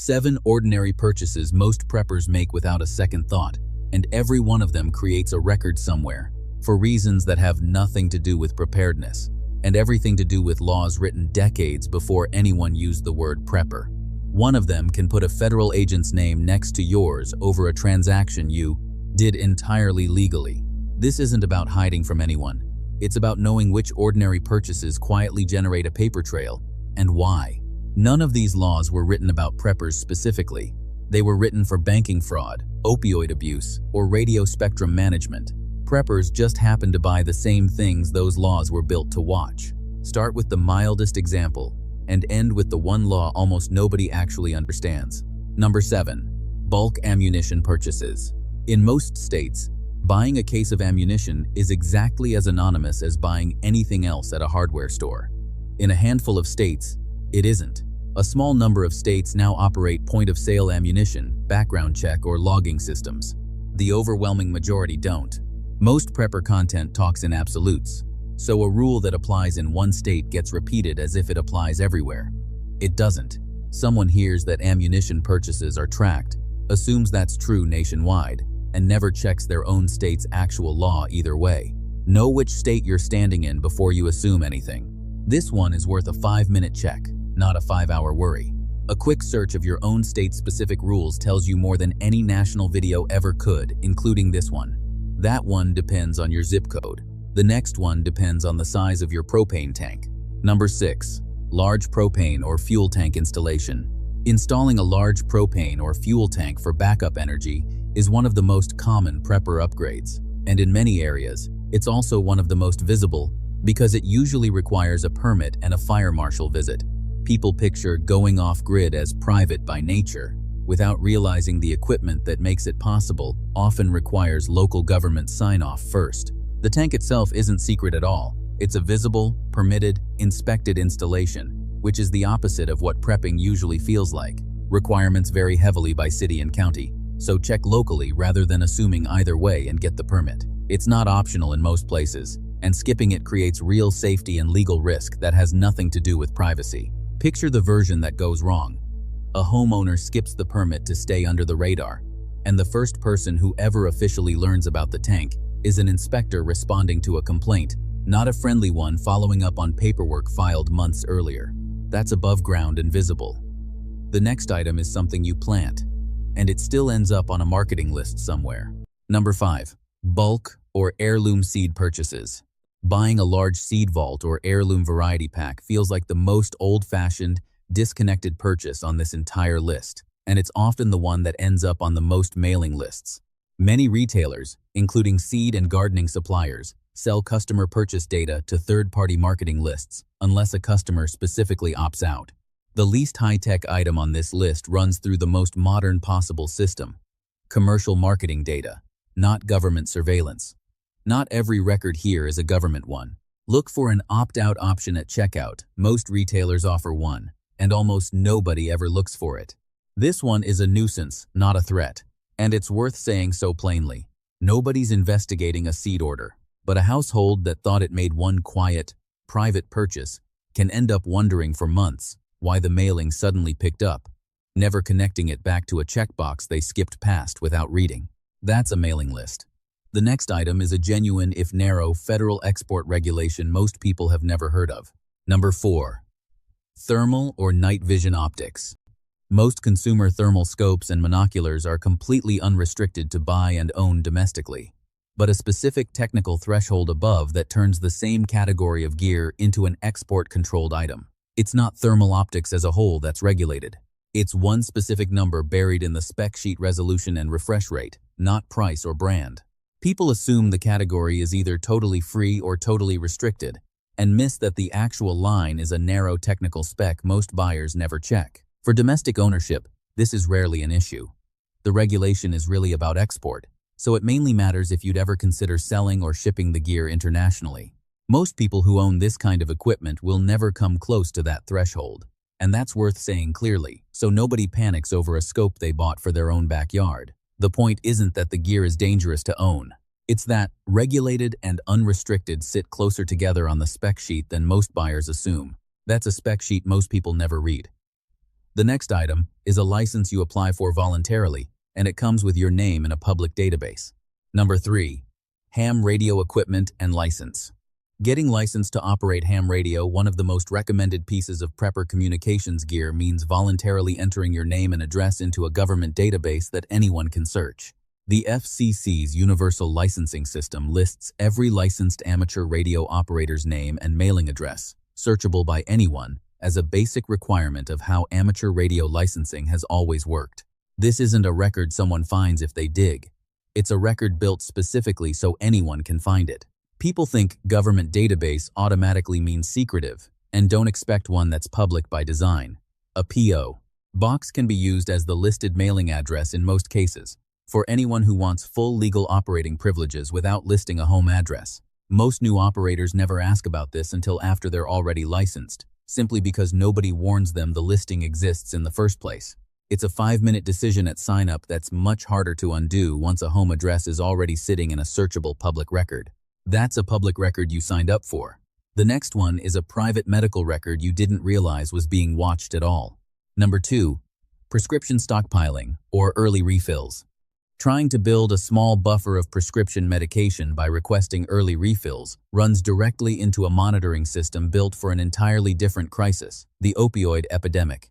7 ordinary purchases most preppers make without a second thought, and every one of them creates a record somewhere, for reasons that have nothing to do with preparedness, and everything to do with laws written decades before anyone used the word prepper. One of them can put a federal agent's name next to yours over a transaction you did entirely legally. This isn't about hiding from anyone. It's about knowing which ordinary purchases quietly generate a paper trail, and why. None of these laws were written about preppers specifically. They were written for banking fraud, opioid abuse, or radio spectrum management. Preppers just happen to buy the same things those laws were built to watch. Start with the mildest example, and end with the one law almost nobody actually understands. Number 7. Bulk ammunition purchases. In most states, buying a case of ammunition is exactly as anonymous as buying anything else at a hardware store. In a handful of states, it isn't. A small number of states now operate point-of-sale ammunition, background check, or logging systems. The overwhelming majority don't. Most prepper content talks in absolutes, so a rule that applies in one state gets repeated as if it applies everywhere. It doesn't. Someone hears that ammunition purchases are tracked, assumes that's true nationwide, and never checks their own state's actual law either way. Know which state you're standing in before you assume anything. This one is worth a 5-minute check, not a 5-hour worry. A quick search of your own state's specific rules tells you more than any national video ever could, including this one. That one depends on your zip code. The next one depends on the size of your propane tank. Number 6. Large propane or fuel tank installation. Installing a large propane or fuel tank for backup energy is one of the most common prepper upgrades, and in many areas, it's also one of the most visible because it usually requires a permit and a fire marshal visit. People picture going off-grid as private by nature, without realizing the equipment that makes it possible often requires local government sign-off first. The tank itself isn't secret at all. It's a visible, permitted, inspected installation, which is the opposite of what prepping usually feels like. Requirements vary heavily by city and county, so check locally rather than assuming either way and get the permit. It's not optional in most places, and skipping it creates real safety and legal risk that has nothing to do with privacy. Picture the version that goes wrong. A homeowner skips the permit to stay under the radar, and the first person who ever officially learns about the tank is an inspector responding to a complaint, not a friendly one following up on paperwork filed months earlier. That's above ground and visible. The next item is something you plant, and it still ends up on a marketing list somewhere. Number 5. Bulk or heirloom seed purchases. Buying a large seed vault or heirloom variety pack feels like the most old-fashioned, disconnected purchase on this entire list, and it's often the one that ends up on the most mailing lists. Many retailers, including seed and gardening suppliers, sell customer purchase data to third-party marketing lists unless a customer specifically opts out. The least high-tech item on this list runs through the most modern possible system: commercial marketing data, not government surveillance. Not every record here is a government one. Look for an opt-out option at checkout. Most retailers offer one, and almost nobody ever looks for it. This one is a nuisance, not a threat. And it's worth saying so plainly. Nobody's investigating a seed order, but a household that thought it made one quiet, private purchase can end up wondering for months why the mailing suddenly picked up, never connecting it back to a checkbox they skipped past without reading. That's a mailing list. The next item is a genuine, if narrow, federal export regulation most people have never heard of. Number 4. Thermal or night vision optics. Most consumer thermal scopes and monoculars are completely unrestricted to buy and own domestically, but a specific technical threshold above that turns the same category of gear into an export-controlled item. It's not thermal optics as a whole that's regulated. It's one specific number buried in the spec sheet resolution and refresh rate, not price or brand. People assume the category is either totally free or totally restricted, and miss that the actual line is a narrow technical spec most buyers never check. For domestic ownership, this is rarely an issue. The regulation is really about export, so it mainly matters if you'd ever consider selling or shipping the gear internationally. Most people who own this kind of equipment will never come close to that threshold, and that's worth saying clearly, so nobody panics over a scope they bought for their own backyard. The point isn't that the gear is dangerous to own. It's that regulated and unrestricted sit closer together on the spec sheet than most buyers assume. That's a spec sheet most people never read. The next item is a license you apply for voluntarily, and it comes with your name in a public database. Number 3. Ham radio equipment and license. Getting licensed to operate ham radio, one of the most recommended pieces of prepper communications gear, means voluntarily entering your name and address into a government database that anyone can search. The FCC's Universal Licensing System lists every licensed amateur radio operator's name and mailing address, searchable by anyone, as a basic requirement of how amateur radio licensing has always worked. This isn't a record someone finds if they dig. It's a record built specifically so anyone can find it. People think government database automatically means secretive and don't expect one that's public by design. A P.O. box can be used as the listed mailing address in most cases, for anyone who wants full legal operating privileges without listing a home address. Most new operators never ask about this until after they're already licensed, simply because nobody warns them the listing exists in the first place. It's a 5-minute decision at sign-up that's much harder to undo once a home address is already sitting in a searchable public record. That's a public record you signed up for. The next one is a private medical record you didn't realize was being watched at all. Number 2. Prescription stockpiling, or early refills. Trying to build a small buffer of prescription medication by requesting early refills runs directly into a monitoring system built for an entirely different crisis, the opioid epidemic.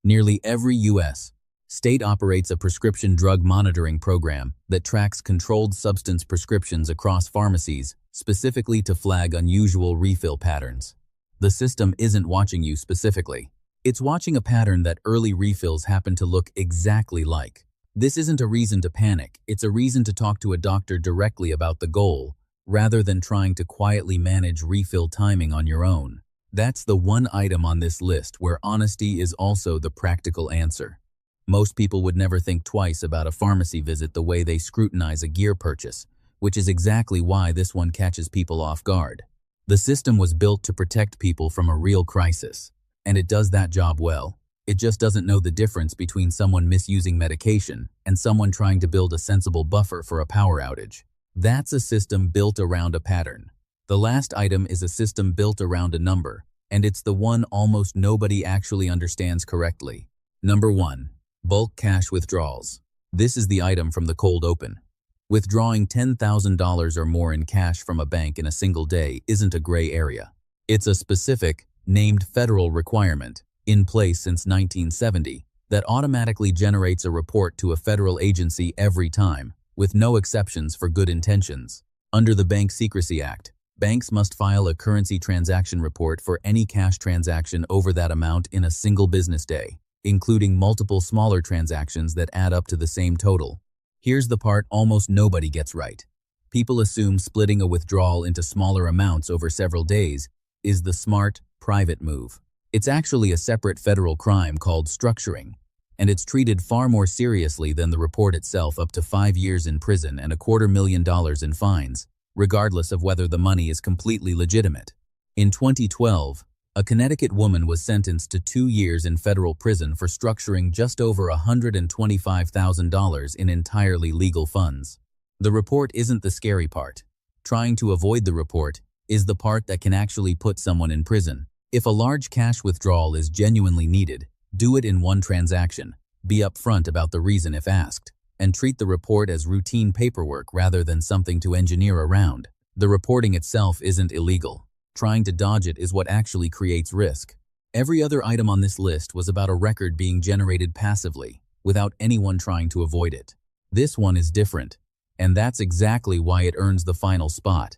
Nearly every U.S. state operates a prescription drug monitoring program that tracks controlled substance prescriptions across pharmacies, specifically to flag unusual refill patterns. The system isn't watching you specifically. It's watching a pattern that early refills happen to look exactly like. This isn't a reason to panic, it's a reason to talk to a doctor directly about the goal, rather than trying to quietly manage refill timing on your own. That's the one item on this list where honesty is also the practical answer. Most people would never think twice about a pharmacy visit the way they scrutinize a gear purchase, which is exactly why this one catches people off guard. The system was built to protect people from a real crisis, and it does that job well. It just doesn't know the difference between someone misusing medication and someone trying to build a sensible buffer for a power outage. That's a system built around a pattern. The last item is a system built around a number, and it's the one almost nobody actually understands correctly. Number 1. Bulk cash withdrawals. This is the item from the cold open. Withdrawing $10,000 or more in cash from a bank in a single day isn't a gray area. It's a specific, named federal requirement, in place since 1970, that automatically generates a report to a federal agency every time, with no exceptions for good intentions. Under the Bank Secrecy Act, banks must file a currency transaction report for any cash transaction over that amount in a single business day, including multiple smaller transactions that add up to the same total. Here's the part almost nobody gets right. People assume splitting a withdrawal into smaller amounts over several days is the smart, private move. It's actually a separate federal crime called structuring, and it's treated far more seriously than the report itself, up to 5 years in prison and $250,000 in fines, regardless of whether the money is completely legitimate. In 2012, a Connecticut woman was sentenced to 2 years in federal prison for structuring just over $125,000 in entirely legal funds. The report isn't the scary part. Trying to avoid the report is the part that can actually put someone in prison. If a large cash withdrawal is genuinely needed, do it in one transaction, be upfront about the reason if asked, and treat the report as routine paperwork rather than something to engineer around. The reporting itself isn't illegal. Trying to dodge it is what actually creates risk. Every other item on this list was about a record being generated passively, without anyone trying to avoid it. This one is different, and that's exactly why it earns the final spot.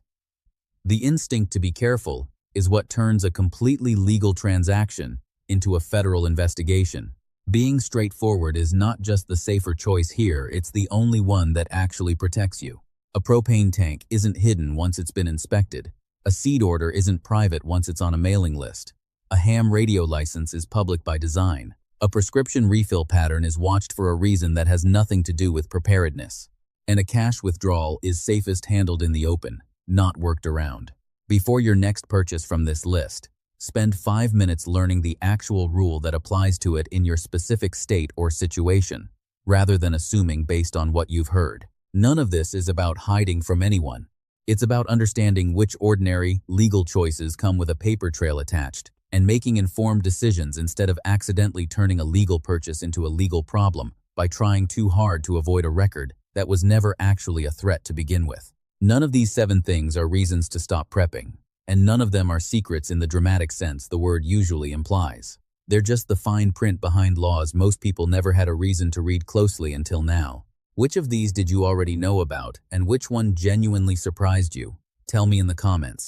The instinct to be careful is what turns a completely legal transaction into a federal investigation. Being straightforward is not just the safer choice here, it's the only one that actually protects you. A propane tank isn't hidden once it's been inspected. A seed order isn't private once it's on a mailing list. A ham radio license is public by design. A prescription refill pattern is watched for a reason that has nothing to do with preparedness. And a cash withdrawal is safest handled in the open, not worked around. Before your next purchase from this list, spend 5 minutes learning the actual rule that applies to it in your specific state or situation, rather than assuming based on what you've heard. None of this is about hiding from anyone. It's about understanding which ordinary, legal choices come with a paper trail attached, and making informed decisions instead of accidentally turning a legal purchase into a legal problem by trying too hard to avoid a record that was never actually a threat to begin with. None of these 7 things are reasons to stop prepping, and none of them are secrets in the dramatic sense the word usually implies. They're just the fine print behind laws most people never had a reason to read closely until now. Which of these did you already know about, and which one genuinely surprised you? Tell me in the comments.